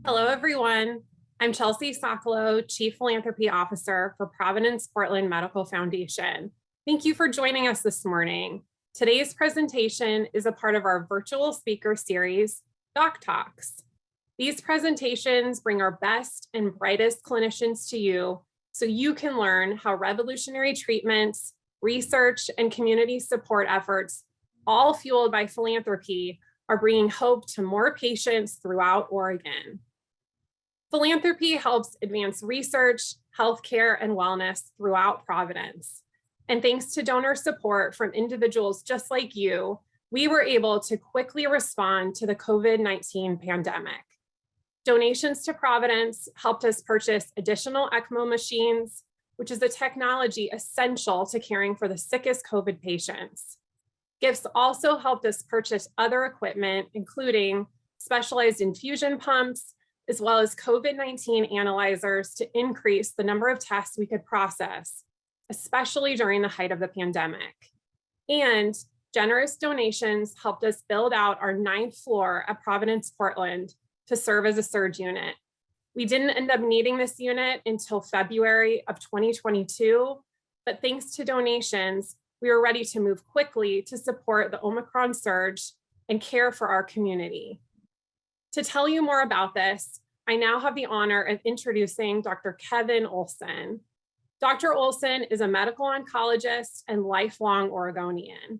Hello, everyone. I'm Chelsea Sokolow, Chief Philanthropy Officer for Providence Portland Medical Foundation. Thank you for joining us this morning. Today's presentation is a part of our virtual speaker series, DocTalks. These presentations bring our best and brightest clinicians to you so you can learn how revolutionary treatments, research, and community support efforts, all fueled by philanthropy, are bringing hope to more patients throughout Oregon. Philanthropy helps advance research, healthcare, and wellness throughout Providence. And thanks to donor support from individuals just like you, we were able to quickly respond to the COVID-19 pandemic. Donations to Providence helped us purchase additional ECMO machines, which is a technology essential to caring for the sickest COVID patients. Gifts also helped us purchase other equipment, including specialized infusion pumps, as well as COVID-19 analyzers to increase the number of tests we could process, especially during the height of the pandemic. And generous donations helped us build out our 9th floor at Providence, Portland to serve as a surge unit. We didn't end up needing this unit until February of 2022, but thanks to donations, we were ready to move quickly to support the Omicron surge and care for our community. To tell you more about this, I now have the honor of introducing Dr. Kevin Olson. Dr. Olson is a medical oncologist and lifelong Oregonian.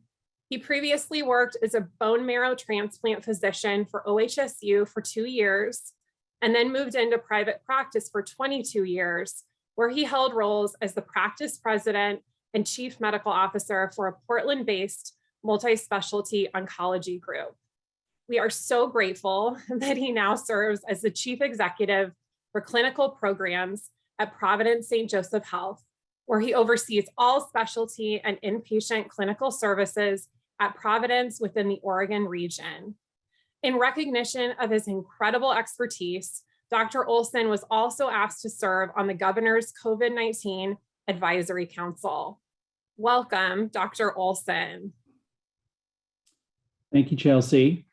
He previously worked as a bone marrow transplant physician for OHSU for 2 years, and then moved into private practice for 22 years, where he held roles as the practice president and chief medical officer for a Portland-based multi-specialty oncology group. We are so grateful that he now serves as the chief executive for clinical programs at Providence St. Joseph Health, where he oversees all specialty and inpatient clinical services at Providence within the Oregon region. In recognition of his incredible expertise, Dr. Olson was also asked to serve on the governor's COVID-19 Advisory Council. Welcome, Dr. Olson. Thank you, Chelsea.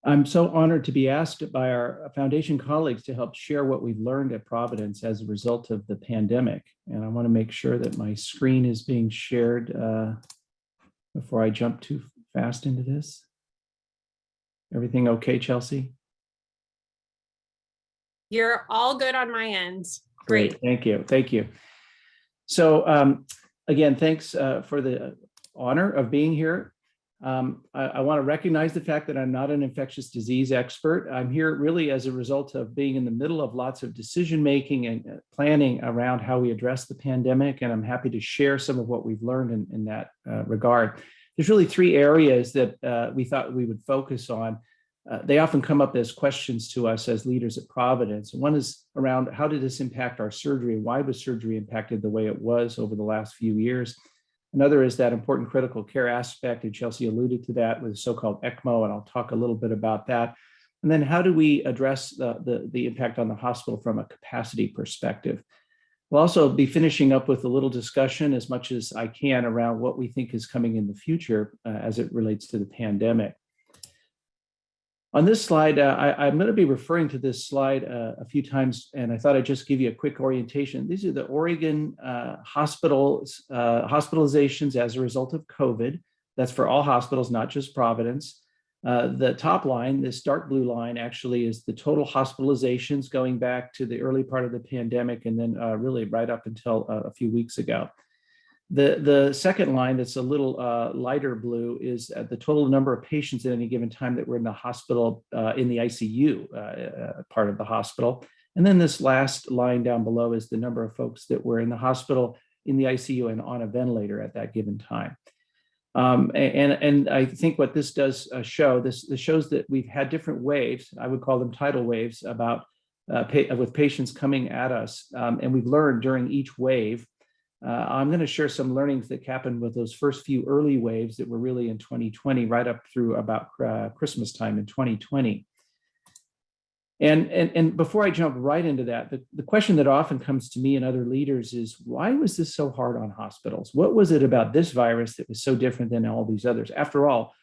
I'm so honored to be asked by our foundation colleagues to help share what we've learned at Providence as a result of the pandemic. And I want to make sure that my screen is being shared before I jump too fast into this. Everything okay, Chelsea? You're all good on my end. Great, thank you, thank you. So again, thanks for the honor of being here. I want to recognize the fact that I'm not an infectious disease expert. I'm here really as a result of being in the middle of lots of decision making and planning around how we address the pandemic, and I'm happy to share some of what we've learned in that regard. There's really 3 areas that we thought we would focus on. They often come up as questions to us as leaders at Providence. One is around how did this impact our surgery? Why was surgery impacted the way it was over the last few years? Another is that important critical care aspect, and Chelsea alluded to that with so-called ECMO, and I'll talk a little bit about that. And then how do we address the impact on the hospital from a capacity perspective? We'll also be finishing up with a little discussion as much as I can around what we think is coming in the future as it relates to the pandemic. On this slide, I'm going to be referring to this slide a few times, and I thought I'd just give you a quick orientation. These are the Oregon hospitalizations as a result of COVID. That's for all hospitals, not just Providence. The top line, this dark blue line, actually is the total hospitalizations going back to the early part of the pandemic and then really right up until a few weeks ago. The second line that's a little lighter blue is the total number of patients at any given time that were in the hospital, in the ICU part of the hospital. And then this last line down below is the number of folks that were in the hospital, in the ICU and on a ventilator at that given time. And I think what this does show, this shows that we've had different waves, I would call them tidal waves, about with patients coming at us. And we've learned during each wave. I'm going to share some learnings that happened with those first few early waves that were really in 2020, right up through about Christmas time in 2020. And before I jump right into that, the question that often comes to me and other leaders is, why was this so hard on hospitals? What was it about this virus that was so different than all these others? After all,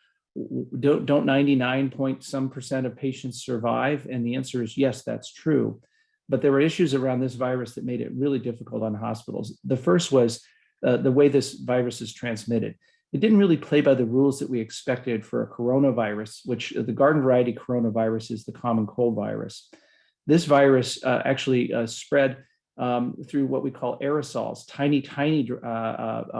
don't 99 point some percent of patients survive? And the answer is yes, that's true. But there were issues around this virus that made it really difficult on hospitals. The first was the way this virus is transmitted. It didn't really play by the rules that we expected for a coronavirus, which the garden variety coronavirus is the common cold virus. This virus actually spread through what we call aerosols, tiny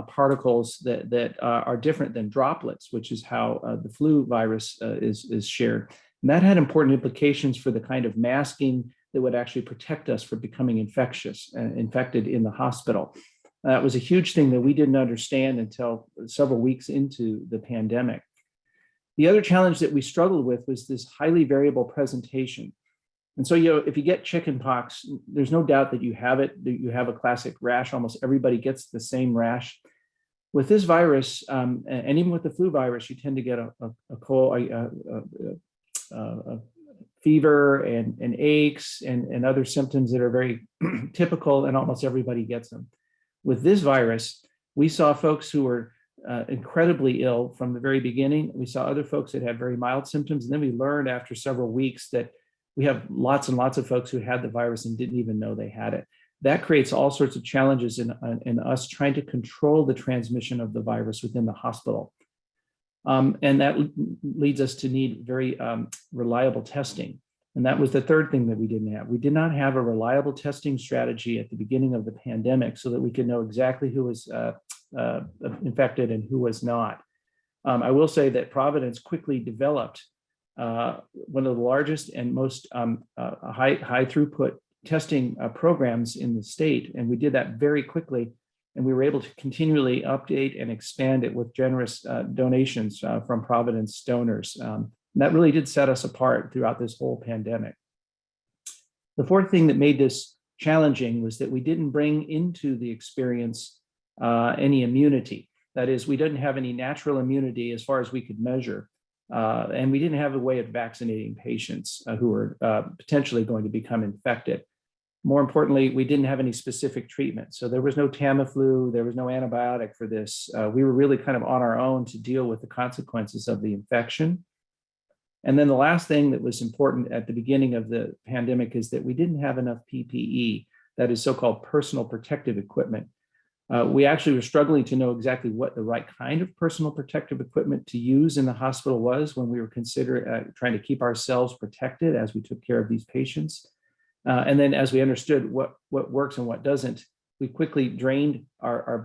particles that are different than droplets, which is how the flu virus is shared. And that had important implications for the kind of masking that would actually protect us from becoming infected in the hospital. That was a huge thing that we didn't understand until several weeks into the pandemic. The other challenge that we struggled with was this highly variable presentation. And so, if you get chickenpox, there's no doubt that you have it, that you have a classic rash. Almost everybody gets the same rash. With this virus, and even with the flu virus, you tend to get a cold, fever and aches and other symptoms that are very typical, and almost everybody gets them. With this virus, we saw folks who were incredibly ill from the very beginning. We saw other folks that had very mild symptoms. And then we learned after several weeks that we have lots and lots of folks who had the virus and didn't even know they had it. That creates all sorts of challenges in us trying to control the transmission of the virus within the hospital. And that leads us to need very reliable testing. And that was the third thing that we didn't have. We did not have a reliable testing strategy at the beginning of the pandemic so that we could know exactly who was infected and who was not. I will say that Providence quickly developed one of the largest and most high throughput testing programs in the state. And we did that very quickly. And we were able to continually update and expand it with generous donations from Providence donors. And that really did set us apart throughout this whole pandemic. The fourth thing that made this challenging was that we didn't bring into the experience any immunity. That is, we didn't have any natural immunity as far as we could measure. And we didn't have a way of vaccinating patients who were potentially going to become infected. More importantly, we didn't have any specific treatment. So there was no Tamiflu, there was no antibiotic for this. We were really kind of on our own to deal with the consequences of the infection. And then the last thing that was important at the beginning of the pandemic is that we didn't have enough PPE, that is so-called personal protective equipment. We actually were struggling to know exactly what the right kind of personal protective equipment to use in the hospital was when we were considering trying to keep ourselves protected as we took care of these patients. And then as we understood what works and what doesn't, we quickly drained our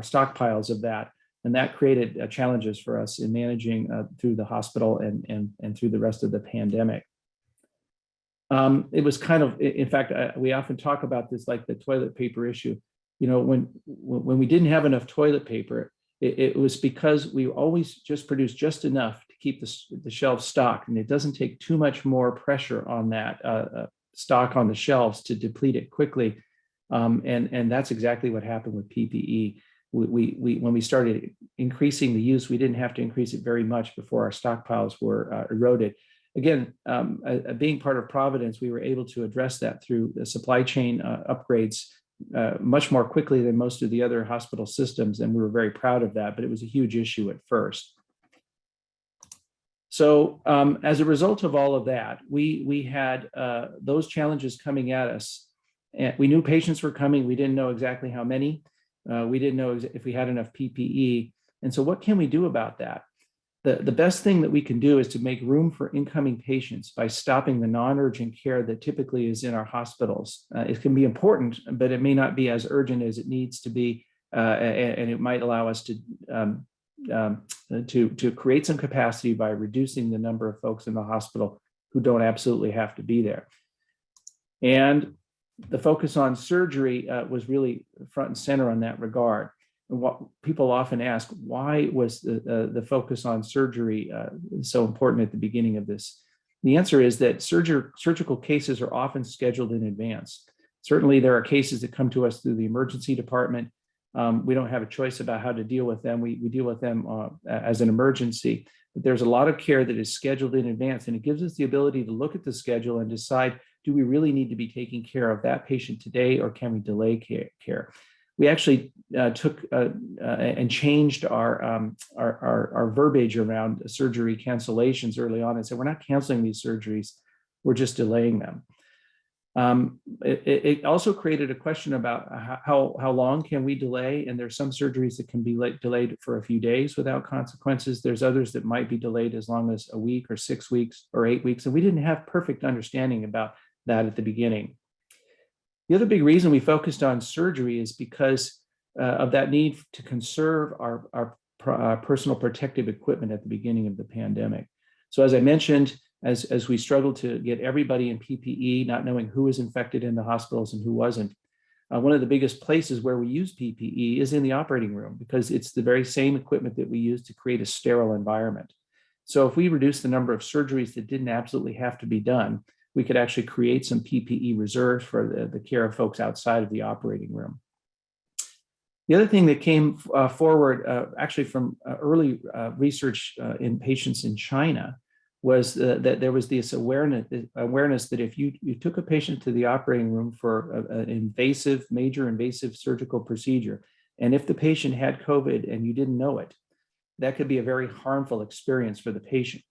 stockpiles of that. And that created challenges for us in managing through the hospital and through the rest of the pandemic. It was kind of, in fact, we often talk about this like the toilet paper issue. You know, when we didn't have enough toilet paper, it was because we always just produced just enough to keep the shelves stocked, and it doesn't take too much more pressure on that stock on the shelves to deplete it quickly. And that's exactly what happened with PPE. When we started increasing the use, we didn't have to increase it very much before our stockpiles were eroded. Again, being part of Providence, we were able to address that through the supply chain upgrades much more quickly than most of the other hospital systems, and we were very proud of that, but it was a huge issue at first. So as a result of all of that, we had those challenges coming at us. And we knew patients were coming. We didn't know exactly how many. We didn't know if we had enough PPE. And so what can we do about that? The best thing that we can do is to make room for incoming patients by stopping the non-urgent care that typically is in our hospitals. It can be important, but it may not be as urgent as it needs to be. And it might allow us to create some capacity by reducing the number of folks in the hospital who don't absolutely have to be there. And the focus on surgery was really front and center on that regard. And what people often ask, why was the focus on surgery so important at the beginning of this? The answer is that surgical cases are often scheduled in advance. Certainly, there are cases that come to us through the emergency department. We don't have a choice about how to deal with them. We deal with them as an emergency. But there's a lot of care that is scheduled in advance, and it gives us the ability to look at the schedule and decide, do we really need to be taking care of that patient today, or can we delay care? we actually took and changed our verbiage around surgery cancellations early on and said, we're not canceling these surgeries, we're just delaying them. It also created a question about how long can we delay, and there's some surgeries that can be delayed for a few days without consequences. There's others that might be delayed as long as a week or 6 weeks or 8 weeks, and we didn't have perfect understanding about that at the beginning. The other big reason we focused on surgery is because of that need to conserve our personal protective equipment at the beginning of the pandemic. So as I mentioned, as we struggled to get everybody in PPE, not knowing who was infected in the hospitals and who wasn't, one of the biggest places where we use PPE is in the operating room, because it's the very same equipment that we use to create a sterile environment. So if we reduce the number of surgeries that didn't absolutely have to be done, we could actually create some PPE reserves for the care of folks outside of the operating room. The other thing that came forward actually from early research in patients in China was that there was this awareness that if you took a patient to the operating room for an major invasive surgical procedure, and if the patient had COVID and you didn't know it, that could be a very harmful experience for the patient.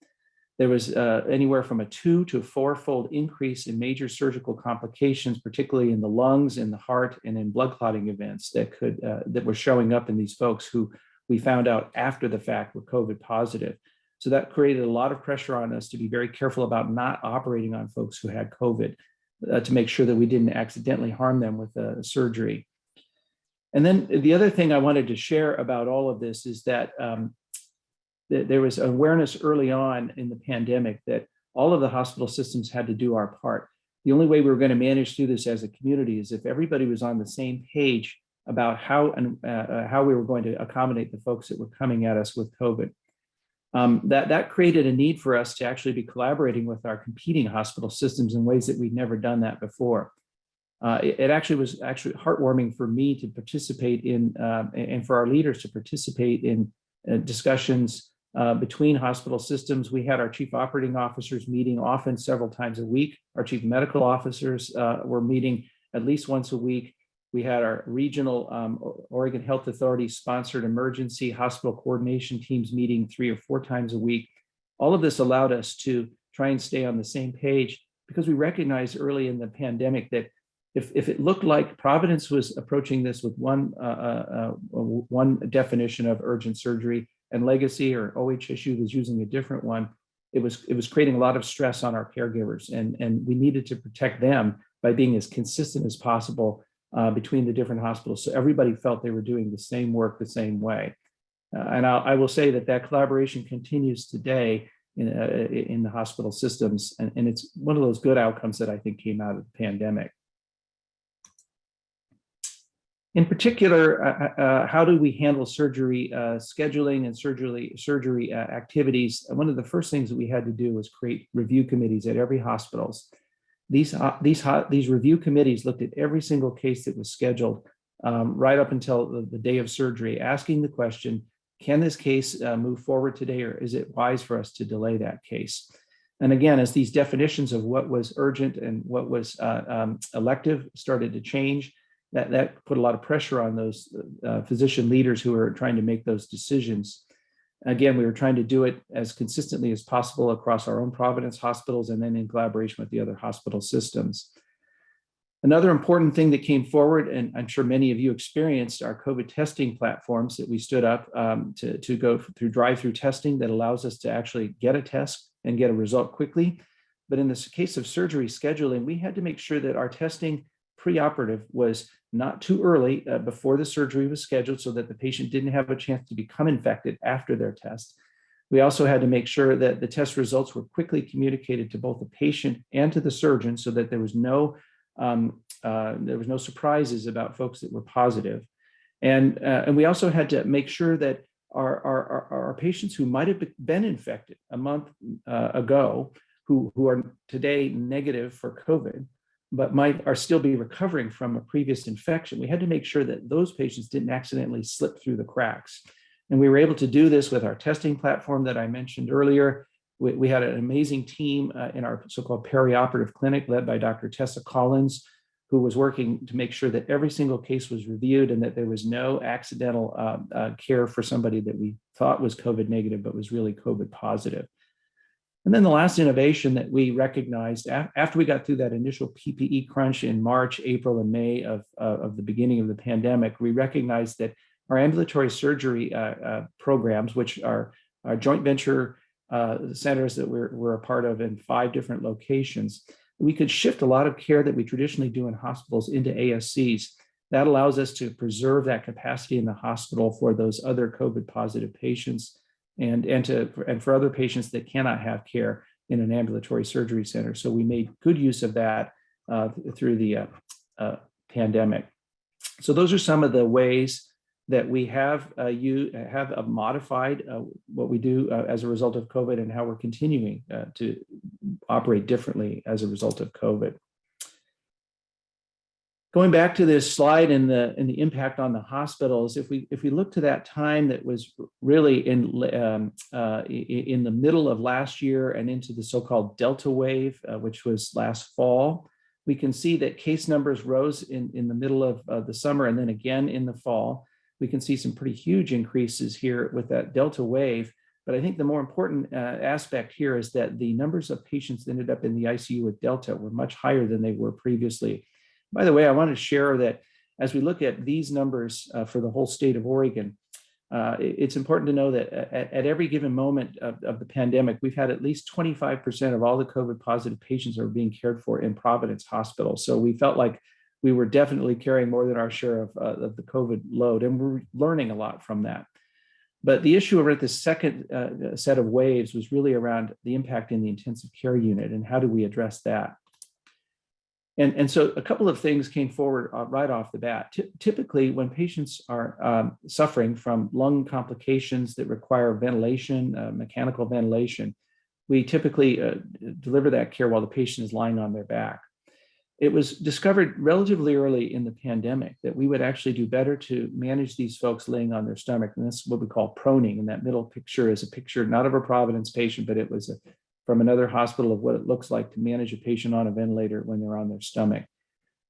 There was anywhere from a 2 to 4-fold increase in major surgical complications, particularly in the lungs, in the heart, and in blood clotting events that were showing up in these folks who we found out after the fact were COVID positive. So that created a lot of pressure on us to be very careful about not operating on folks who had COVID, to make sure that we didn't accidentally harm them with a surgery. And then the other thing I wanted to share about all of this is that there was awareness early on in the pandemic that all of the hospital systems had to do our part. The only way we were going to manage through this as a community is if everybody was on the same page about how we were going to accommodate the folks that were coming at us with COVID. That created a need for us to actually be collaborating with our competing hospital systems in ways that we'd never done that before. It actually was heartwarming for me to participate in, and for our leaders to participate in discussions between hospital systems. We had our chief operating officers meeting often several times a week. Our chief medical officers were meeting at least once a week. We had our regional Oregon Health Authority sponsored emergency hospital coordination teams meeting 3 or 4 times a week. All of this allowed us to try and stay on the same page, because we recognized early in the pandemic that if it looked like Providence was approaching this with one definition of urgent surgery and Legacy or OHSU was using a different one, it was creating a lot of stress on our caregivers, and we needed to protect them by being as consistent as possible between the different hospitals, so everybody felt they were doing the same work the same way. And I will say that collaboration continues today in the hospital systems, and it's one of those good outcomes that I think came out of the pandemic. In particular, how do we handle surgery scheduling and surgery activities? One of the first things that we had to do was create review committees at every hospitals. These review committees looked at every single case that was scheduled right up until the day of surgery, asking the question, can this case move forward today, or is it wise for us to delay that case? And again, as these definitions of what was urgent and what was elective started to change, that put a lot of pressure on those physician leaders who were trying to make those decisions. Again, we were trying to do it as consistently as possible across our own Providence hospitals and then in collaboration with the other hospital systems. Another important thing that came forward, and I'm sure many of you experienced, are COVID testing platforms that we stood up to go through drive-through testing that allows us to actually get a test and get a result quickly. But in the case of surgery scheduling, we had to make sure that our testing preoperative was not too early before the surgery was scheduled, so that the patient didn't have a chance to become infected after their test. We also had to make sure that the test results were quickly communicated to both the patient and to the surgeon, so that there was no surprises about folks that were positive. And we also had to make sure that our patients who might have been infected a month ago, who are today negative for COVID, but are still be recovering from a previous infection, we had to make sure that those patients didn't accidentally slip through the cracks. And we were able to do this with our testing platform that I mentioned earlier. We had an amazing team in our so-called perioperative clinic led by Dr. Tessa Collins, who was working to make sure that every single case was reviewed and that there was no accidental care for somebody that we thought was COVID negative, but was really COVID positive. And then the last innovation that we recognized after we got through that initial PPE crunch in March, April, and May of the beginning of the pandemic, we recognized that our ambulatory surgery programs, which are our joint venture centers that we're a part of in 5 different locations, we could shift a lot of care that we traditionally do in hospitals into ASCs. That allows us to preserve that capacity in the hospital for those other COVID positive patients and for other patients that cannot have care in an ambulatory surgery center. So we made good use of that through the pandemic. So those are some of the ways that we have modified what we do as a result of COVID and how we're continuing to operate differently as a result of COVID. Going back to this slide and the impact on the hospitals, if we look to that time that was really in the middle of last year and into the so-called Delta wave, which was last fall, we can see that case numbers rose in the middle of the summer and then again in the fall. We can see some pretty huge increases here with that Delta wave. But I think the more important aspect here is that the numbers of patients that ended up in the ICU with Delta were much higher than they were previously. By the way, I want to share that as we look at these numbers for the whole state of Oregon, it's important to know that at every given moment of the pandemic, we've had at least 25% of all the COVID positive patients are being cared for in Providence Hospital. So we felt like we were definitely carrying more than our share of the COVID load, and we're learning a lot from that. But the issue around the second set of waves was really around the impact in the intensive care unit and how do we address that. And so a couple of things came forward right off the bat. Typically, when patients are suffering from lung complications that require ventilation, mechanical ventilation, we typically deliver that care while the patient is lying on their back. It was discovered relatively early in the pandemic that we would actually do better to manage these folks laying on their stomach. And that's what we call proning. And that middle picture is a picture not of a Providence patient, but it was from another hospital of what it looks like to manage a patient on a ventilator when they're on their stomach.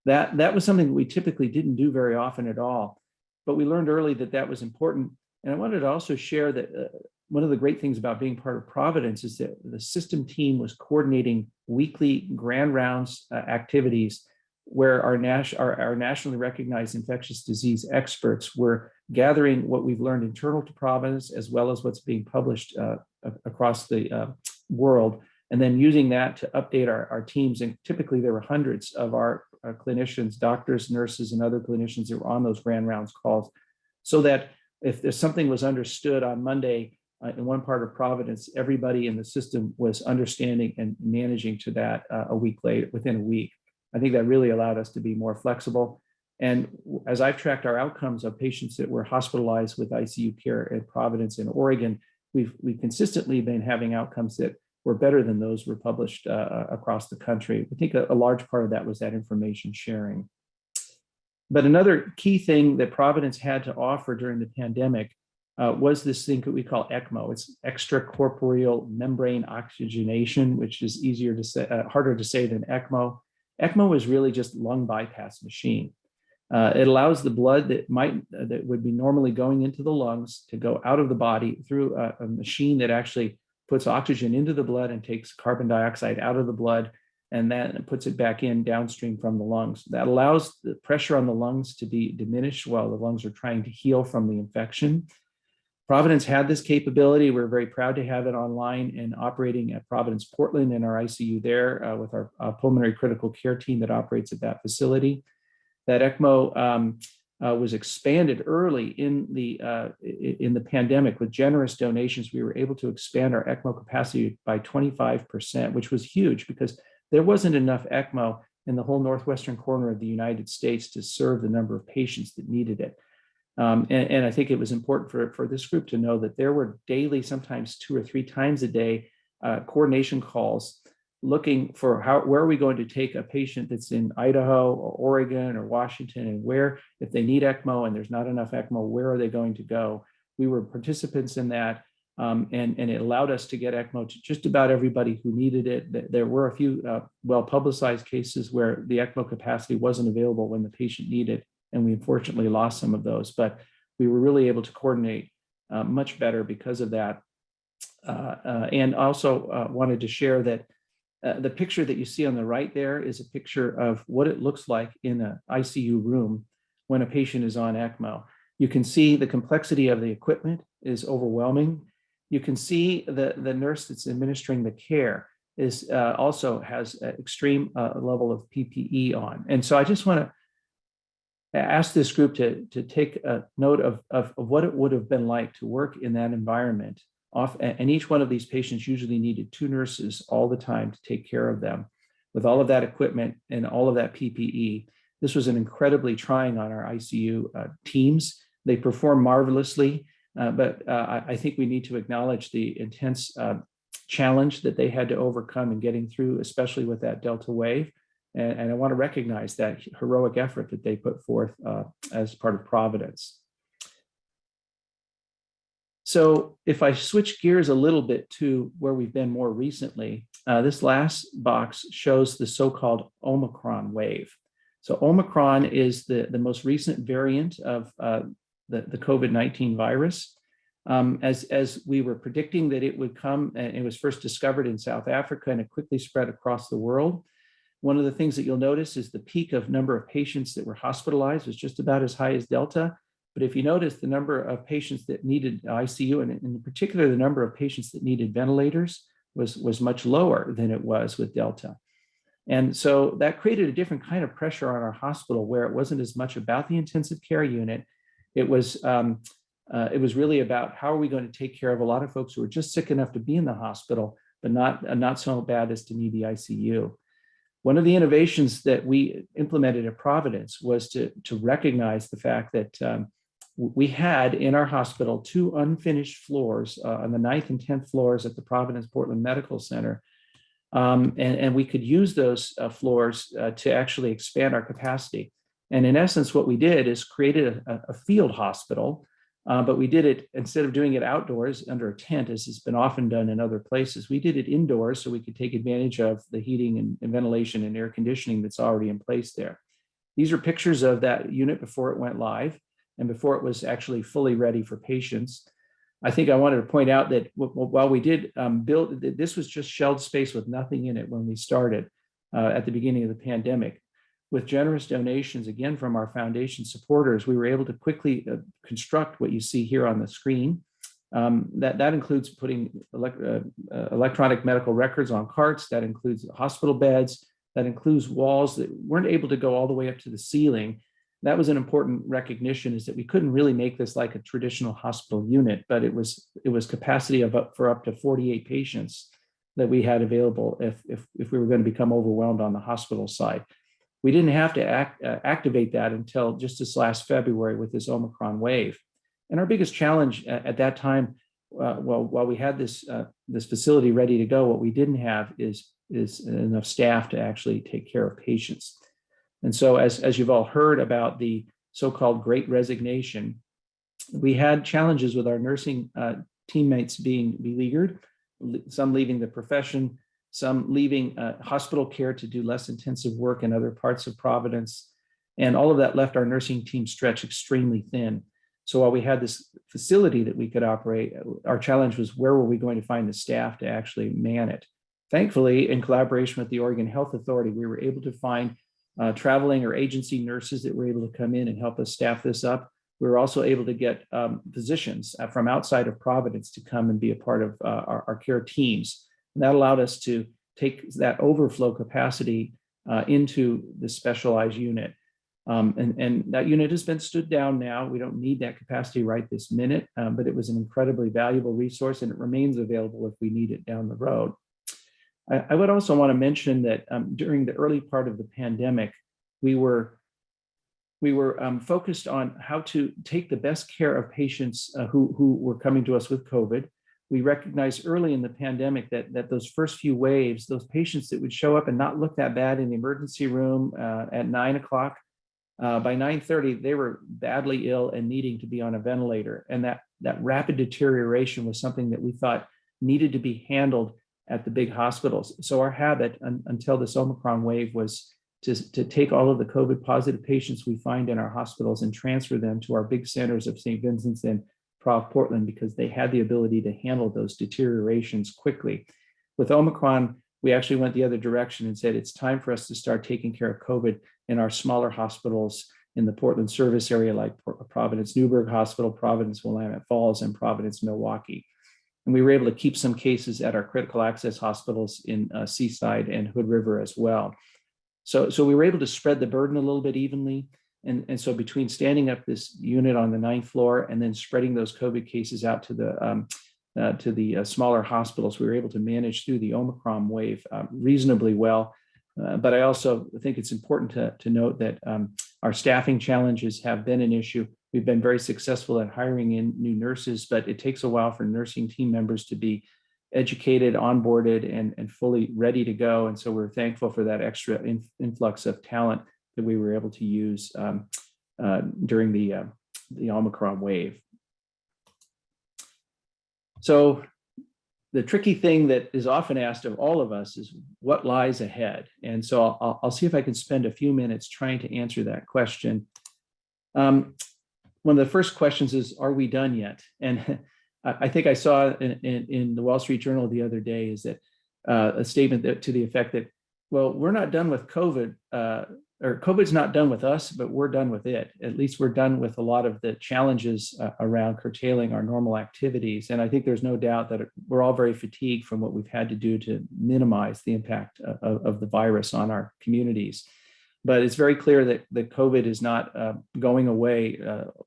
That was something that we typically didn't do very often at all, but we learned early that that was important. And I wanted to also share that one of the great things about being part of Providence is that the system team was coordinating weekly grand rounds activities where our nationally recognized infectious disease experts were gathering what we've learned internal to Providence, as well as what's being published across the world, and then using that to update our teams. And typically there were hundreds of our clinicians, doctors, nurses, and other clinicians that were on those grand rounds calls, so that if there's something was understood on Monday in one part of Providence, everybody in the system was understanding and managing to that a week later, within a week. I think that really allowed us to be more flexible. And as I've tracked our outcomes of patients that were hospitalized with ICU care at Providence in Oregon, we've consistently been having outcomes that were better than those were published across the country. I think a large part of that was that information sharing. But another key thing that Providence had to offer during the pandemic was this thing that we call ECMO. It's extracorporeal membrane oxygenation, which is easier to say, harder to say than ECMO. ECMO is really just lung bypass machine. It allows the blood that would be normally going into the lungs to go out of the body through a machine that actually puts oxygen into the blood and takes carbon dioxide out of the blood, and then puts it back in downstream from the lungs. That allows the pressure on the lungs to be diminished while the lungs are trying to heal from the infection. Providence had this capability. We're very proud to have it online and operating at Providence Portland in our ICU there with our pulmonary critical care team that operates at that facility. That ECMO was expanded early in the pandemic with generous donations. We were able to expand our ECMO capacity by 25%, which was huge because there wasn't enough ECMO in the whole northwestern corner of the United States to serve the number of patients that needed it. And I think it was important for this group to know that there were daily, sometimes 2 or 3 times a day, coordination calls looking for where are we going to take a patient that's in Idaho or Oregon or Washington, and where, if they need ECMO and there's not enough ECMO, where are they going to go? We were participants in that. and it allowed us to get ECMO to just about everybody who needed it. There were a few well-publicized cases where the ECMO capacity wasn't available when the patient needed, and we unfortunately lost some of those, but we were really able to coordinate much better because of that. And also wanted to share that the picture that you see on the right there is a picture of what it looks like in an ICU room when a patient is on ECMO. You can see the complexity of the equipment is overwhelming. You can see the nurse that's administering the care is also has an extreme level of PPE on. And so I just want to ask this group to take a note of what it would have been like to work in that environment. And each one of these patients usually needed 2 nurses all the time to take care of them with all of that equipment and all of that PPE. This was an incredibly trying on our ICU teams. They performed marvelously, but I think we need to acknowledge the intense challenge that they had to overcome in getting through, especially with that Delta wave. And I want to recognize that heroic effort that they put forth as part of Providence. So if I switch gears a little bit to where we've been more recently, this last box shows the so-called Omicron wave. So Omicron is the most recent variant of the COVID-19 virus. As we were predicting that it would come, and it was first discovered in South Africa and it quickly spread across the world. One of the things that you'll notice is the peak of number of patients that were hospitalized was just about as high as Delta. But if you notice, the number of patients that needed ICU, and in particular, the number of patients that needed ventilators was much lower than it was with Delta. And so that created a different kind of pressure on our hospital where it wasn't as much about the intensive care unit. It was really about how are we going to take care of a lot of folks who are just sick enough to be in the hospital, but not so bad as to need the ICU. One of the innovations that we implemented at Providence was to recognize the fact that we had in our hospital 2 unfinished floors on the 9th and 10th floors at the Providence Portland Medical Center. And we could use those floors to actually expand our capacity. And in essence, what we did is created a field hospital, but we did it, instead of doing it outdoors under a tent, as has been often done in other places, we did it indoors so we could take advantage of the heating and ventilation and air conditioning that's already in place there. These are pictures of that unit before it went live and before it was actually fully ready for patients. I think I wanted to point out that while we did build, this was just shelled space with nothing in it when we started at the beginning of the pandemic. With generous donations, again, from our foundation supporters, we were able to quickly construct what you see here on the screen. That includes putting electronic medical records on carts. That includes hospital beds. That includes walls that weren't able to go all the way up to the ceiling. That was an important recognition, is that we couldn't really make this like a traditional hospital unit, but it was capacity for up to 48 patients that we had available if we were going to become overwhelmed on the hospital side. We didn't have to activate that until just this last February with this Omicron wave. And our biggest challenge at that time, while we had this facility ready to go, what we didn't have is enough staff to actually take care of patients. And so as you've all heard about the so-called Great Resignation, we had challenges with our nursing teammates being beleaguered, some leaving the profession, some leaving hospital care to do less intensive work in other parts of Providence. And all of that left our nursing team stretched extremely thin. So while we had this facility that we could operate, our challenge was where were we going to find the staff to actually man it? Thankfully, in collaboration with the Oregon Health Authority, we were able to find traveling or agency nurses that were able to come in and help us staff this up. We were also able to get physicians from outside of Providence to come and be a part of our care teams. And that allowed us to take that overflow capacity into the specialized unit. And that unit has been stood down now. We don't need that capacity right this minute, but it was an incredibly valuable resource, and it remains available if we need it down the road. I would also want to mention that during the early part of the pandemic, we were focused on how to take the best care of patients who were coming to us with COVID. We recognized early in the pandemic that those first few waves, those patients that would show up and not look that bad in the emergency room at 9 o'clock, by 9:30, they were badly ill and needing to be on a ventilator. And that that rapid deterioration was something that we thought needed to be handled at the big hospitals. So our habit until this Omicron wave was to take all of the COVID positive patients we find in our hospitals and transfer them to our big centers of St. Vincent's and Prov Portland, because they had the ability to handle those deteriorations quickly. With Omicron, we actually went the other direction and said it's time for us to start taking care of COVID in our smaller hospitals in the Portland service area, like Providence Newburgh Hospital, Providence Willamette Falls, and Providence Milwaukee. And we were able to keep some cases at our critical access hospitals in Seaside and Hood River as well. So we were able to spread the burden a little bit evenly. And so between standing up this unit on the 9th floor and then spreading those COVID cases out to the smaller hospitals, we were able to manage through the Omicron wave reasonably well. But I also think it's important to note that our staffing challenges have been an issue. We've been very successful at hiring in new nurses, but it takes a while for nursing team members to be educated, onboarded, and fully ready to go. And so we're thankful for that extra influx of talent that we were able to use during the Omicron wave. So the tricky thing that is often asked of all of us is what lies ahead. And so I'll see if I can spend a few minutes trying to answer that question. One of the first questions is, are we done yet? And I think I saw in the Wall Street Journal the other day is that a statement that to the effect that, well, we're not done with COVID, or COVID's not done with us, but we're done with it. At least we're done with a lot of the challenges around curtailing our normal activities. And I think there's no doubt that we're all very fatigued from what we've had to do to minimize the impact of the virus on our communities. But it's very clear that COVID is not going away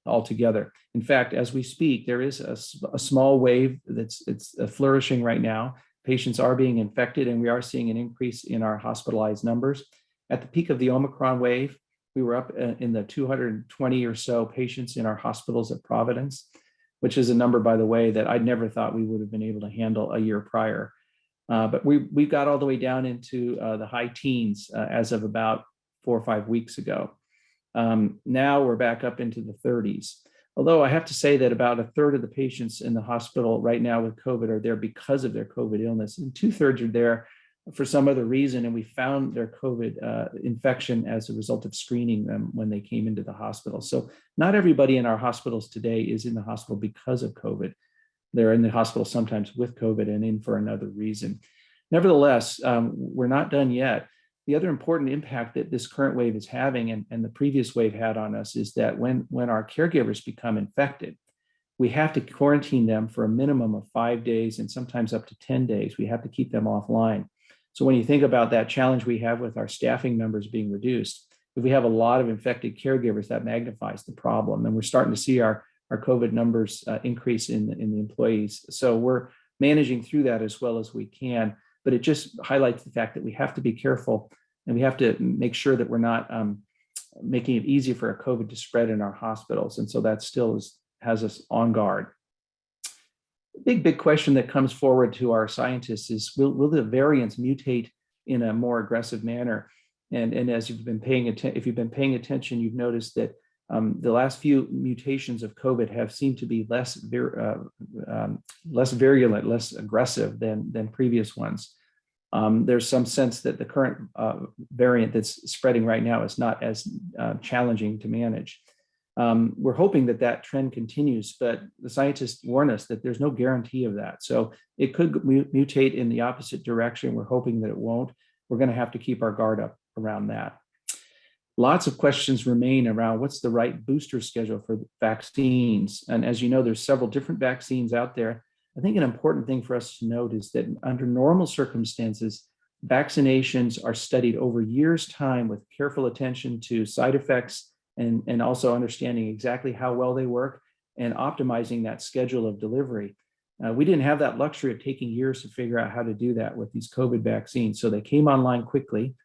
altogether. In fact, as we speak, there is a small wave that's flourishing right now. Patients are being infected, and we are seeing an increase in our hospitalized numbers. At the peak of the Omicron wave, we were up in the 220 or so patients in our hospitals at Providence, which is a number, by the way, that I'd never thought we would have been able to handle a year prior. But we got all the way down into the high teens as of about 4 or 5 weeks ago. Now we're back up into the 30s. Although I have to say that about a third of the patients in the hospital right now with COVID are there because of their COVID illness, and 2/3 are there for some other reason. And we found their COVID infection as a result of screening them when they came into the hospital. So not everybody in our hospitals today is in the hospital because of COVID. They're in the hospital sometimes with COVID and in for another reason. Nevertheless, we're not done yet. The other important impact that this current wave is having and the previous wave had on us is that when our caregivers become infected, we have to quarantine them for a minimum of 5 days and sometimes up to 10 days. We have to keep them offline. So when you think about that challenge we have with our staffing numbers being reduced, if we have a lot of infected caregivers, that magnifies the problem. And we're starting to see our COVID numbers increase in the employees. So we're managing through that as well as we can. But it just highlights the fact that we have to be careful and we have to make sure that we're not making it easy for a COVID to spread in our hospitals. And so that still has us on guard. The big question that comes forward to our scientists is, will the variants mutate in a more aggressive manner? And as you've been paying attention, if you've been paying attention, you've noticed that the last few mutations of COVID have seemed to be less virulent, less aggressive than previous ones. There's some sense that the current variant that's spreading right now is not as challenging to manage. We're hoping that trend continues, but the scientists warn us that there's no guarantee of that. So it could mutate in the opposite direction. We're hoping that it won't. We're going to have to keep our guard up around that. Lots of questions remain around what's the right booster schedule for vaccines. And as you know, there's several different vaccines out there. I think an important thing for us to note is that under normal circumstances, vaccinations are studied over years' time with careful attention to side effects and also understanding exactly how well they work and optimizing that schedule of delivery. We didn't have that luxury of taking years to figure out how to do that with these COVID vaccines. So they came online quickly.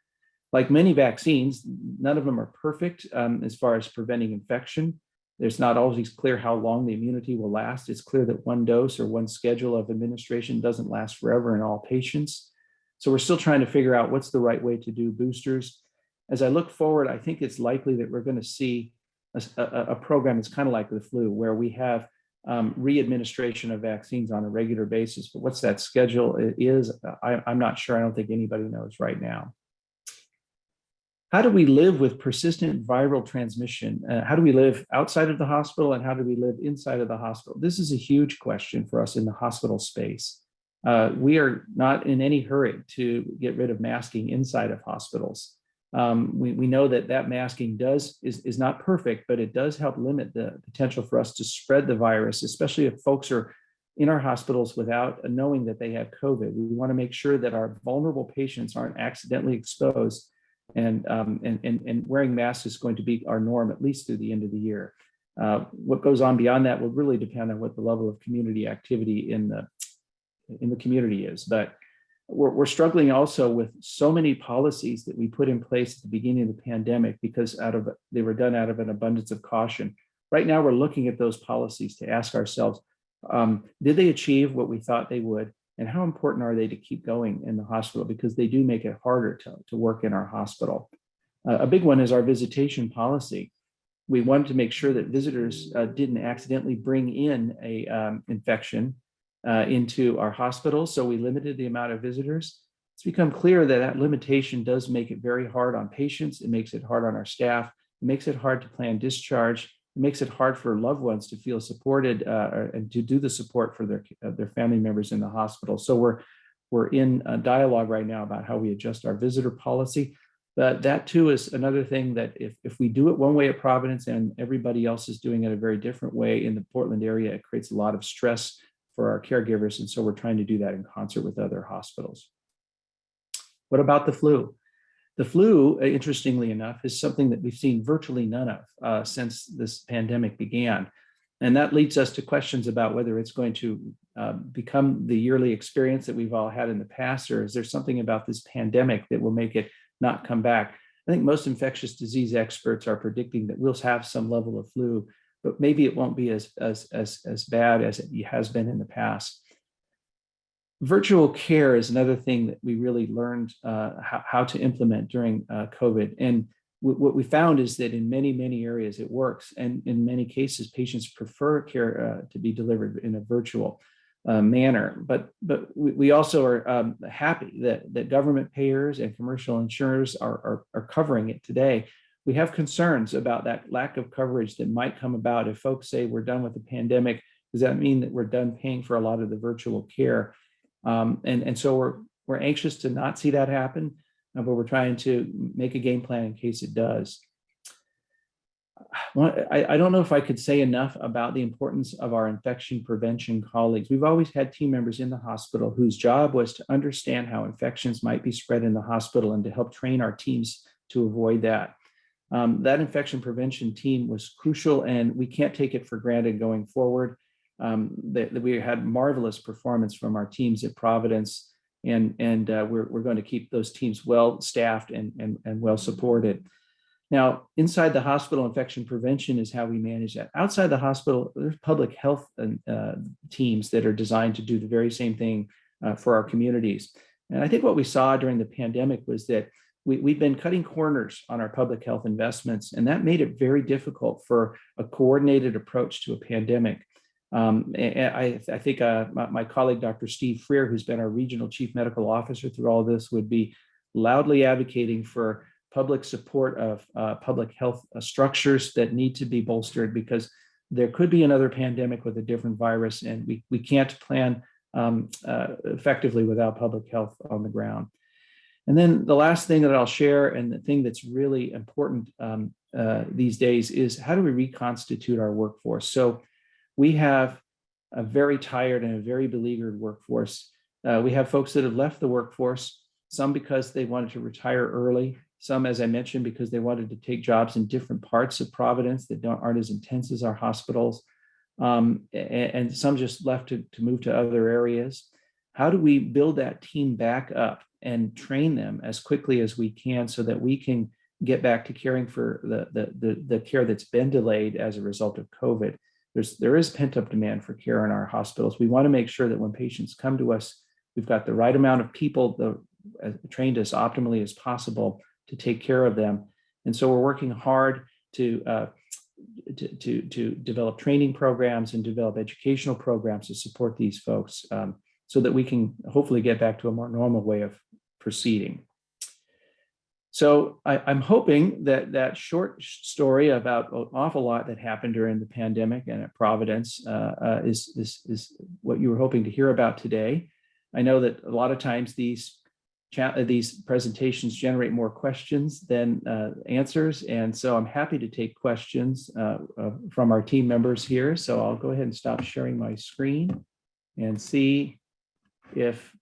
Like many vaccines, none of them are perfect as far as preventing infection. There's not always clear how long the immunity will last. It's clear that one dose or one schedule of administration doesn't last forever in all patients. So we're still trying to figure out what's the right way to do boosters. As I look forward, I think it's likely that we're going to see a program that's kind of like the flu, where we have re-administration of vaccines on a regular basis. But what's that schedule is, I'm not sure. I don't think anybody knows right now. How do we live with persistent viral transmission? How do we live outside of the hospital, and how do we live inside of the hospital? This is a huge question for us in the hospital space. We are not in any hurry to get rid of masking inside of hospitals. We know that masking is not perfect, but it does help limit the potential for us to spread the virus, especially if folks are in our hospitals without knowing that they have COVID. We want to make sure that our vulnerable patients aren't accidentally exposed, and wearing masks is going to be our norm at least through the end of the year. What goes on beyond that will really depend on what the level of community activity in the community is. But we're struggling also with so many policies that we put in place at the beginning of the pandemic because they were done out of an abundance of caution. Right now, we're looking at those policies to ask ourselves, did they achieve what we thought they would? And how important are they to keep going in the hospital? Because they do make it harder to work in our hospital. A big one is our visitation policy. We wanted to make sure that visitors didn't accidentally bring in a infection into our hospitals, so we limited the amount of visitors. It's become clear that limitation does make it very hard on patients. It makes it hard on our staff. It makes it hard to plan discharge. It makes it hard for loved ones to feel supported and to do the support for their family members in the hospital. So we're in a dialogue right now about how we adjust our visitor policy. But that too is another thing that if we do it one way at Providence and everybody else is doing it a very different way in the Portland area, it creates a lot of stress for our caregivers. And so we're trying to do that in concert with other hospitals. What about the flu? The flu, interestingly enough, is something that we've seen virtually none of since this pandemic began. And that leads us to questions about whether it's going to become the yearly experience that we've all had in the past, or is there something about this pandemic that will make it not come back? I think most infectious disease experts are predicting that we'll have some level of flu, but maybe it won't be as bad as it has been in the past. Virtual care is another thing that we really learned how to implement during COVID. And what we found is that in many, many areas it works. And in many cases, patients prefer care to be delivered in a virtual manner. But we also are happy that government payers and commercial insurers are covering it today. We have concerns about that lack of coverage that might come about if folks say we're done with the pandemic. Does that mean that we're done paying for a lot of the virtual care? And so we're anxious to not see that happen, but we're trying to make a game plan in case it does. I don't know if I could say enough about the importance of our infection prevention colleagues. We've always had team members in the hospital whose job was to understand how infections might be spread in the hospital and to help train our teams to avoid that. That infection prevention team was crucial, and we can't take it for granted going forward. We had marvelous performance from our teams at Providence, and we're going to keep those teams well staffed and well supported. Now, inside the hospital, infection prevention is how we manage that. Outside the hospital, there's public health teams that are designed to do the very same thing for our communities. And I think what we saw during the pandemic was that we've been cutting corners on our public health investments, and that made it very difficult for a coordinated approach to a pandemic. I think my colleague, Dr. Steve Freer, who's been our regional chief medical officer through all of this, would be loudly advocating for public support of public health structures that need to be bolstered, because there could be another pandemic with a different virus, and we can't plan effectively without public health on the ground. And then the last thing that I'll share, and the thing that's really important these days, is how do we reconstitute our workforce? So we have a very tired and a very beleaguered workforce. We have folks that have left the workforce, some because they wanted to retire early, some, as I mentioned, because they wanted to take jobs in different parts of Providence that aren't as intense as our hospitals, and some just left to move to other areas. How do we build that team back up and train them as quickly as we can so that we can get back to caring for the care that's been delayed as a result of COVID? There is pent-up demand for care in our hospitals. We want to make sure that when patients come to us, we've got the right amount of people trained as optimally as possible to take care of them. And so we're working hard to to develop training programs and develop educational programs to support these folks so that we can hopefully get back to a more normal way of proceeding. So I'm hoping that that short story about an awful lot that happened during the pandemic and at Providence is what you were hoping to hear about today. I know that a lot of times these presentations generate more questions than answers, and so I'm happy to take questions from our team members here. So I'll go ahead and stop sharing my screen and see if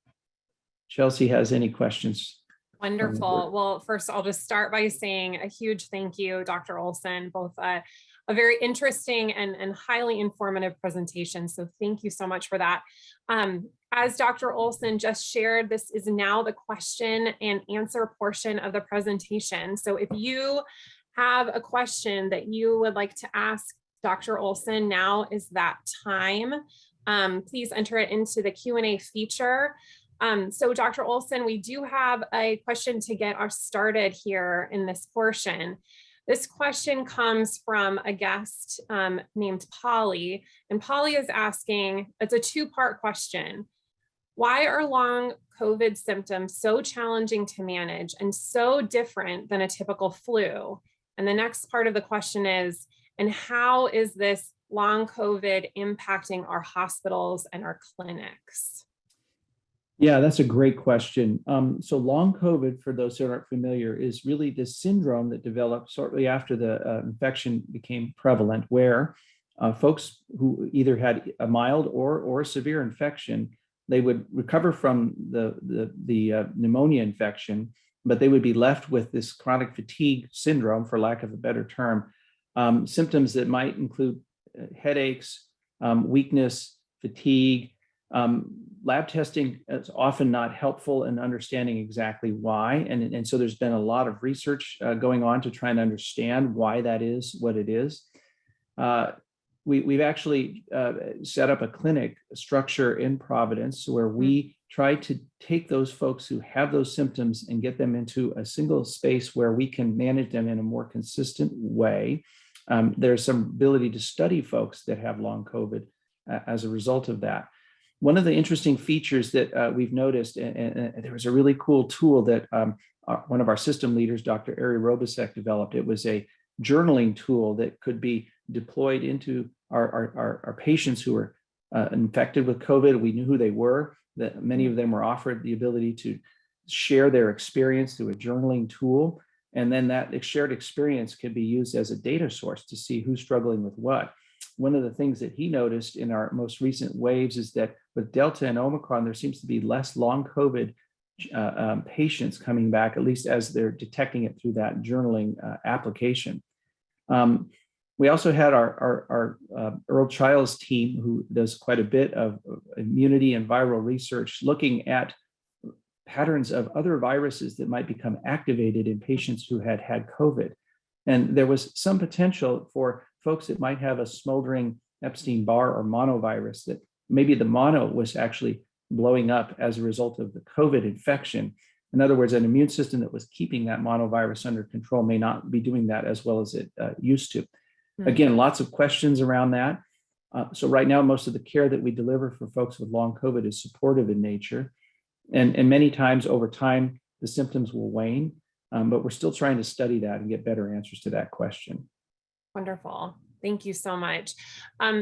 Chelsea has any questions. Wonderful. Well, first, I'll just start by saying a huge thank you, Dr. Olson, both a very interesting and highly informative presentation. So thank you so much for that. As Dr. Olson just shared, this is now the question and answer portion of the presentation. So if you have a question that you would like to ask Dr. Olson, now is that time. Please enter it into the Q&A feature. So Dr. Olson, we do have a question to get us started here in this portion. This question comes from a guest named Polly, and Polly is asking, it's a two-part question. Why are long COVID symptoms so challenging to manage and so different than a typical flu? And the next part of the question is, and how is this long COVID impacting our hospitals and our clinics? Yeah, that's a great question. So long COVID, for those who aren't familiar, is really this syndrome that developed shortly after the infection became prevalent, where folks who either had a mild or a severe infection, they would recover from the pneumonia infection, but they would be left with this chronic fatigue syndrome, for lack of a better term, symptoms that might include headaches, weakness, fatigue. Lab testing is often not helpful in understanding exactly why. And so there's been a lot of research going on to try and understand why that is what it is. We've actually set up a clinic structure in Providence where we try to take those folks who have those symptoms and get them into a single space where we can manage them in a more consistent way. There's some ability to study folks that have long COVID as a result of that. One of the interesting features that we've noticed, and there was a really cool tool that one of our system leaders, Dr. Ari Robasek, developed. It was a journaling tool that could be deployed into our patients who were infected with COVID. We knew who they were, that many of them were offered the ability to share their experience through a journaling tool. And then that shared experience could be used as a data source to see who's struggling with what. One of the things that he noticed in our most recent waves is that with Delta and Omicron, there seems to be less long COVID patients coming back, at least as they're detecting it through that journaling application. We also had our Earl Childs team, who does quite a bit of immunity and viral research, looking at patterns of other viruses that might become activated in patients who had COVID. And there was some potential for folks that might have a smoldering Epstein-Barr or monovirus, that maybe the mono was actually blowing up as a result of the COVID infection. In other words, an immune system that was keeping that monovirus under control may not be doing that as well as it used to. Again, lots of questions around that. So right now, most of the care that we deliver for folks with long COVID is supportive in nature. And many times over time, the symptoms will wane, but we're still trying to study that and get better answers to that question. Wonderful. Thank you so much.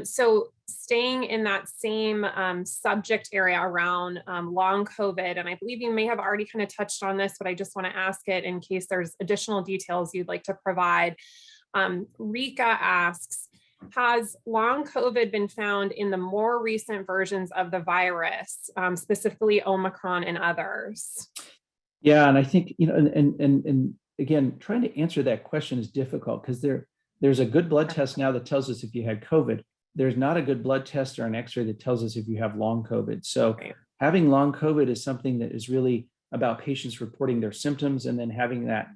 So staying in that same subject area around long COVID, and I believe you may have already kind of touched on this, but I just want to ask it in case there's additional details you'd like to provide. Rika asks, has long COVID been found in the more recent versions of the virus, specifically Omicron and others? Yeah, and I think, and again, trying to answer that question is difficult because there's a good blood test now that tells us if you had COVID. There's not a good blood test or an X-ray that tells us if you have long COVID. So having long COVID is something that is really about patients reporting their symptoms and then having that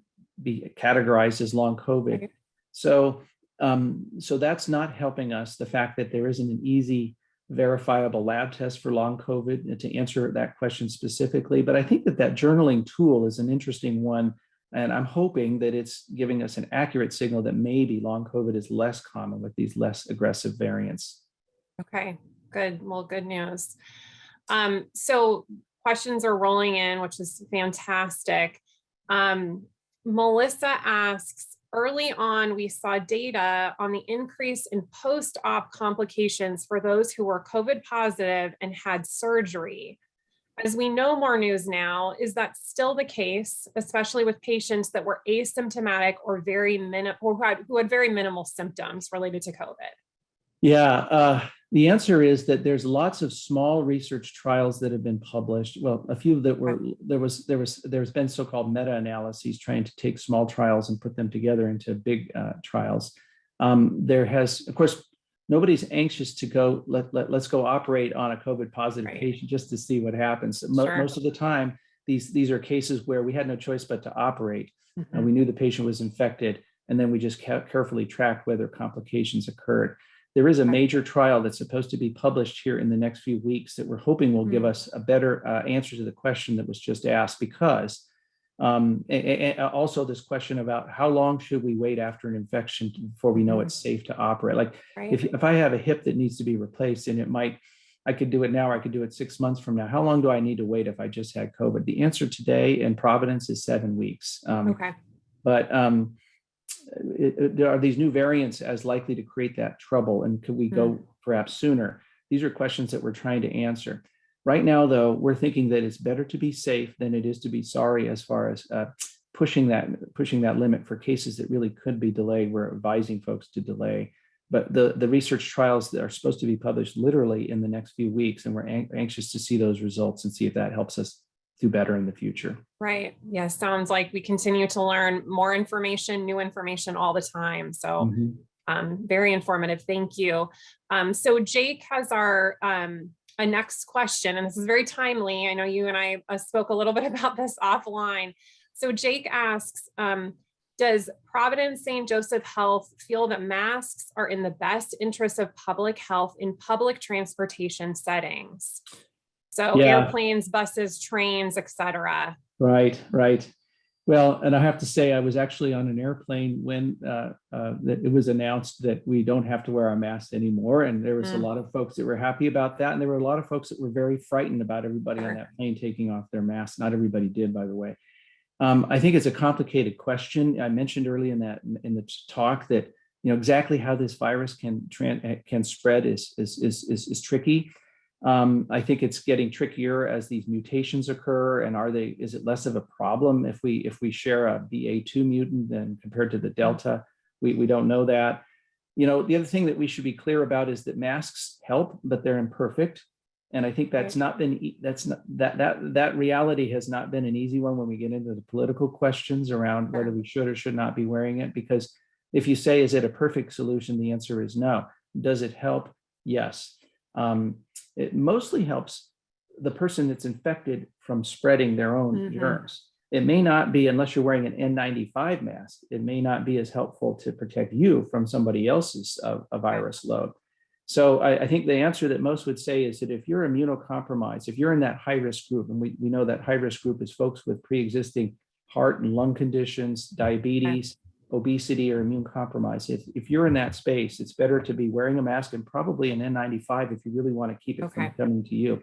be categorized as long COVID. So that's not helping us, the fact that there isn't an easy verifiable lab test for long COVID to answer that question specifically. But I think that journaling tool is an interesting one And I'm hoping that it's giving us an accurate signal that maybe long COVID is less common with these less aggressive variants. Okay, good. Well, good news. So questions are rolling in, which is fantastic. Melissa asks, early on, we saw data on the increase in post-op complications for those who were COVID positive and had surgery. As we know more news now, is that still the case, especially with patients that were asymptomatic or who had very minimal symptoms related to COVID? Yeah, the answer is that there's lots of small research trials that have been published. Well, a few that were, there's been so-called meta-analyses trying to take small trials and put them together into big trials. There has, of course, nobody's anxious to go, let's go operate on a COVID positive patient just to see what happens. Most of the time, these are cases where we had no choice but to operate. And we knew the patient was infected, and then we just carefully tracked whether complications occurred. There is a major trial that's supposed to be published here in the next few weeks that we're hoping will give us a better answer to the question that was just asked, because and also this question about how long should we wait after an infection before we know it's safe to operate. Like if I have a hip that needs to be replaced and I could do it now, or I could do it 6 months from now. How long do I need to wait if I just had COVID? The answer today in Providence is 7 weeks. But are these new variants as likely to create that trouble? And could we go perhaps sooner? These are questions that we're trying to answer. Right now, though, we're thinking that it's better to be safe than it is to be sorry as far as pushing that limit for cases that really could be delayed. We're advising folks to delay. But the research trials that are supposed to be published literally in the next few weeks, and we're anxious to see those results and see if that helps us do better in the future. Right. Yeah. Sounds like we continue to learn more information, new information all the time. So very informative. Thank you. So Jake has a next question, and this is very timely. I know you and I spoke a little bit about this offline. So Jake asks, does Providence St. Joseph Health feel that masks are in the best interest of public health in public transportation settings? So airplanes, buses, trains, et cetera. Right. Well, and I have to say, I was actually on an airplane when it was announced that we don't have to wear our masks anymore. And there was a lot of folks that were happy about that. And there were a lot of folks that were very frightened about everybody on that plane taking off their masks. Not everybody did, by the way. I think it's a complicated question. I mentioned early in the talk that exactly how this virus can spread is tricky. I think it's getting trickier as these mutations occur, and is it less of a problem if we share a BA2 mutant than compared to the Delta? We don't know that. The other thing that we should be clear about is that masks help, but they're imperfect. And I think that reality has not been an easy one when we get into the political questions around whether we should or should not be wearing it. Because if you say, is it a perfect solution? The answer is no. Does it help? Yes. It mostly helps the person that's infected from spreading their own germs. It may not be, unless you're wearing an N95 mask, it may not be as helpful to protect you from somebody else's a virus load. So I think the answer that most would say is that if you're immunocompromised, if you're in that high-risk group, and we know that high-risk group is folks with pre-existing heart and lung conditions, diabetes, obesity, or immune compromise. If you're in that space, it's better to be wearing a mask and probably an N95 if you really want to keep it from coming to you.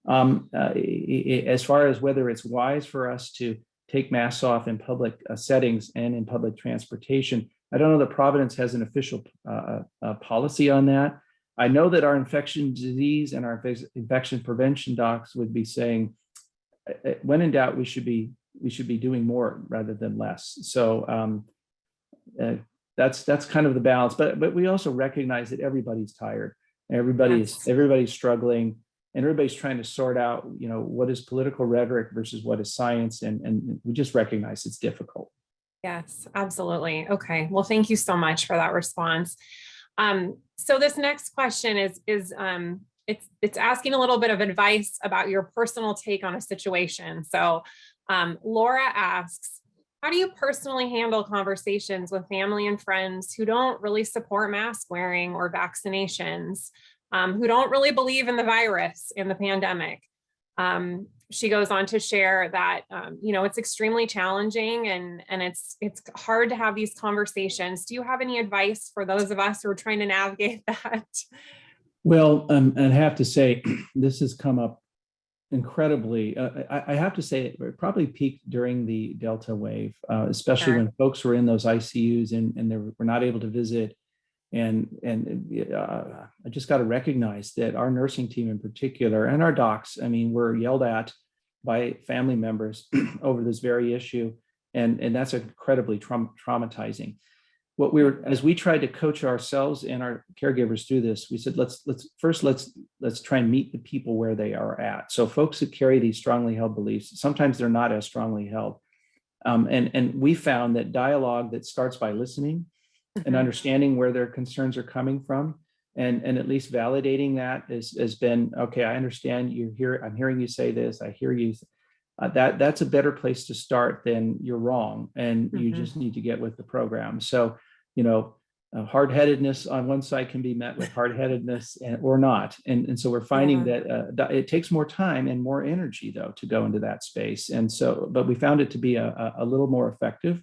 As far as whether it's wise for us to take masks off in public settings and in public transportation, I don't know that Providence has an official policy on that. I know that our infection disease and our infection prevention docs would be saying, when in doubt, we should be doing more rather than less. So that's kind of the balance. But we also recognize that everybody's tired, everybody's struggling, and everybody's trying to sort out, what is political rhetoric versus what is science, and we just recognize it's difficult. Yes, absolutely. Okay. Well, thank you so much for that response. So this next question is it's asking a little bit of advice about your personal take on a situation. So Laura asks, how do you personally handle conversations with family and friends who don't really support mask wearing or vaccinations, who don't really believe in the virus and the pandemic? she goes on to share that, it's extremely challenging and it's hard to have these conversations. Do you have any advice for those of us who are trying to navigate that? Well, I have to say, this has come up incredibly. I have to say it probably peaked during the Delta wave, especially Sure. when folks were in those ICUs and they were not able to visit. And I just got to recognize that our nursing team in particular and our docs, I mean, were yelled at by family members over this very issue. And that's incredibly traumatizing. What as we tried to coach ourselves and our caregivers through this, we said, let's try and meet the people where they are at. So folks who carry these strongly held beliefs, sometimes they're not as strongly held. And we found that dialogue that starts by listening and understanding where their concerns are coming from, and at least validating that has been, okay, I understand you here. I'm hearing you say this. I hear you. That's a better place to start than you're wrong. And you just need to get with the program. So, hard-headedness on one side can be met with hard-headedness or not. And so we're finding that it takes more time and more energy, though, to go into that space. And so, but we found it to be a little more effective.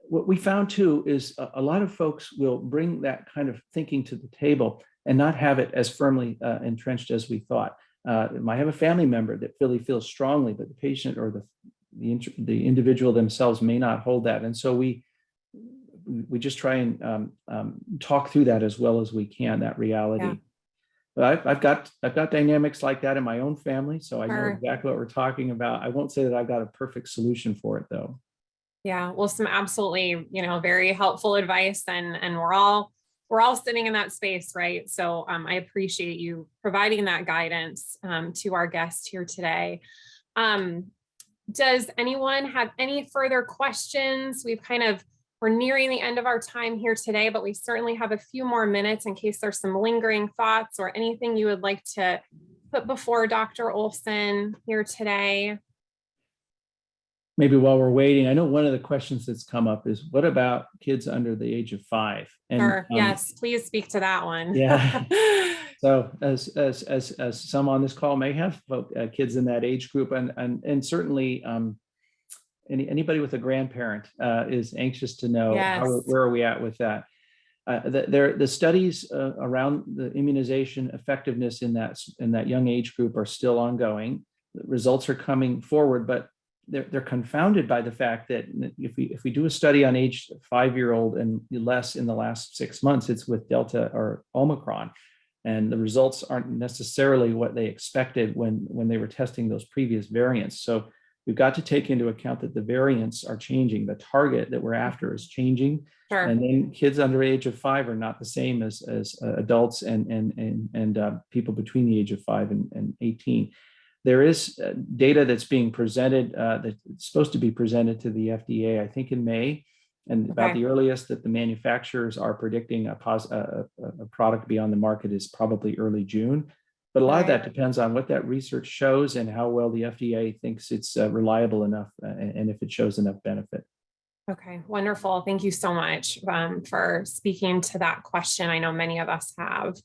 What we found too is a lot of folks will bring that kind of thinking to the table and not have it as firmly entrenched as we thought. Might have a family member that really feels strongly, but the patient or the individual themselves may not hold that. And so we just try and talk through that as well as we can, that reality. Yeah. But I've got dynamics like that in my own family, so I know exactly what we're talking about. I won't say that I've got a perfect solution for it, though. Yeah, well, some absolutely, very helpful advice, and we're all sitting in that space, right? So I appreciate you providing that guidance to our guest here today. Does anyone have any further questions? We're nearing the end of our time here today, but we certainly have a few more minutes in case there's some lingering thoughts or anything you would like to put before Dr. Olson here today. Maybe while we're waiting, I know one of the questions that's come up is, what about kids under the age of 5? And, sure. Yes, please speak to that one. Yeah. So as some on this call may have kids in that age group, and certainly anybody with a grandparent is anxious to know where are we at with that. The studies around the immunization effectiveness in that young age group are still ongoing. The results are coming forward, but they're confounded by the fact that if we do a study on age 5-year-old and less in the last 6 months, it's with Delta or Omicron, and the results aren't necessarily what they expected when they were testing those previous variants. So we've got to take into account that the variants are changing. The target that we're after is changing, and then kids under the age of 5 are not the same as adults and people between the age of 5 and 18. There is data that's being presented that's supposed to be presented to the FDA, I think in May, and about the earliest that the manufacturers are predicting a product to be on the market is probably early June. But a lot of that depends on what that research shows and how well the FDA thinks it's reliable enough and if it shows enough benefit. Okay, wonderful. Thank you so much for speaking to that question. I know many of us have.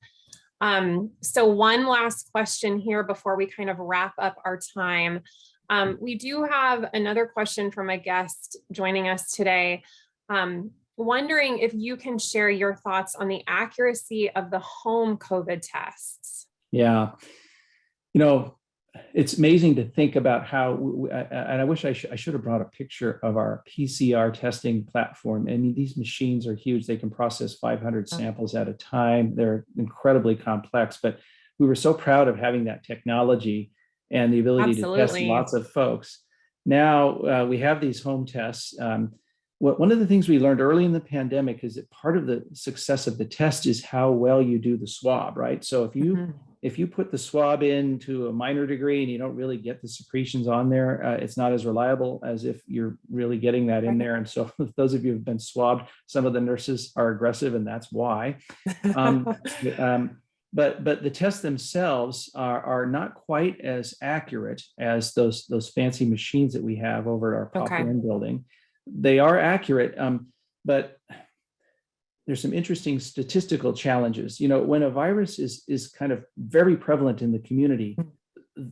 So one last question here before we kind of wrap up our time. We do have another question from a guest joining us today, wondering if you can share your thoughts on the accuracy of the home COVID tests. Yeah, it's amazing to think about how, and I wish I should have brought a picture of our PCR testing platform. I mean, these machines are huge. They can process 500 samples at a time. They're incredibly complex, but we were so proud of having that technology and the ability to test lots of folks. Now we have these home tests. One of the things we learned early in the pandemic is that part of the success of the test is how well you do the swab, right? So if you put the swab in to a minor degree and you don't really get the secretions on there, it's not as reliable as if you're really getting that in there. And so those of you who've been swabbed, some of the nurses are aggressive, and that's why. But the tests themselves are not quite as accurate as those fancy machines that we have over at our Pop One building. They are accurate, but there's some interesting statistical challenges. When a virus is kind of very prevalent in the community,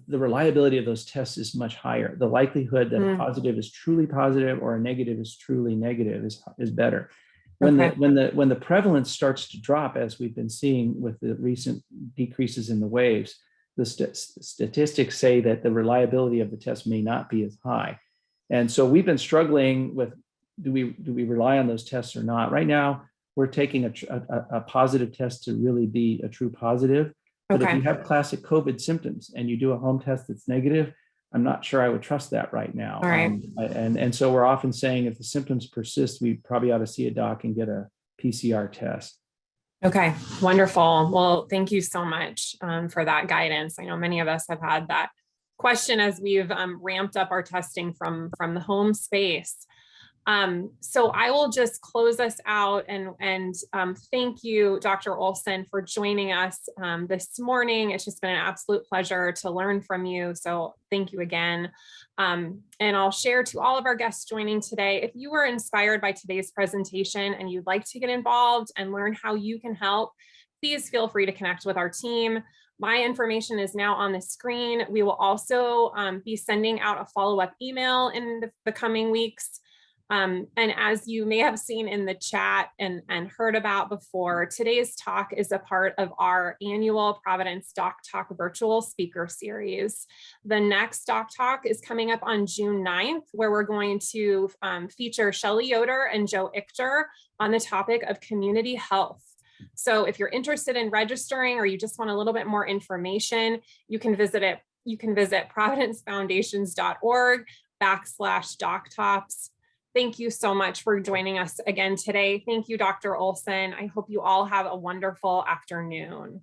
the reliability of those tests is much higher. The likelihood that a positive is truly positive or a negative is truly negative is better. When the prevalence starts to drop, as we've been seeing with the recent decreases in the waves, the statistics say that the reliability of the test may not be as high. And so we've been struggling with, do we rely on those tests or not? Right now, we're taking a positive test to really be a true positive. But if you have classic COVID symptoms and you do a home test that's negative, I'm not sure I would trust that right now. All right. And so we're often saying if the symptoms persist, we probably ought to see a doc and get a PCR test. Okay, wonderful. Well, thank you so much for that guidance. I know many of us have had that question as we've ramped up our testing from the home space. So I will just close us out and thank you, Dr. Olson, for joining us this morning. It's just been an absolute pleasure to learn from you. So thank you again. And I'll share to all of our guests joining today, if you were inspired by today's presentation and you'd like to get involved and learn how you can help, please feel free to connect with our team. My information is now on the screen. We will also be sending out a follow-up email in the coming weeks. And as you may have seen in the chat and heard about before, today's talk is a part of our annual Providence DocTalk virtual speaker series. The next DocTalk is coming up on June 9th, where we're going to feature Shelley Yoder and Joe Ichter on the topic of community health. So if you're interested in registering or you just want a little bit more information, you can visit providencefoundations.org/DocTalks. Thank you so much for joining us again today. Thank you, Dr. Olson. I hope you all have a wonderful afternoon.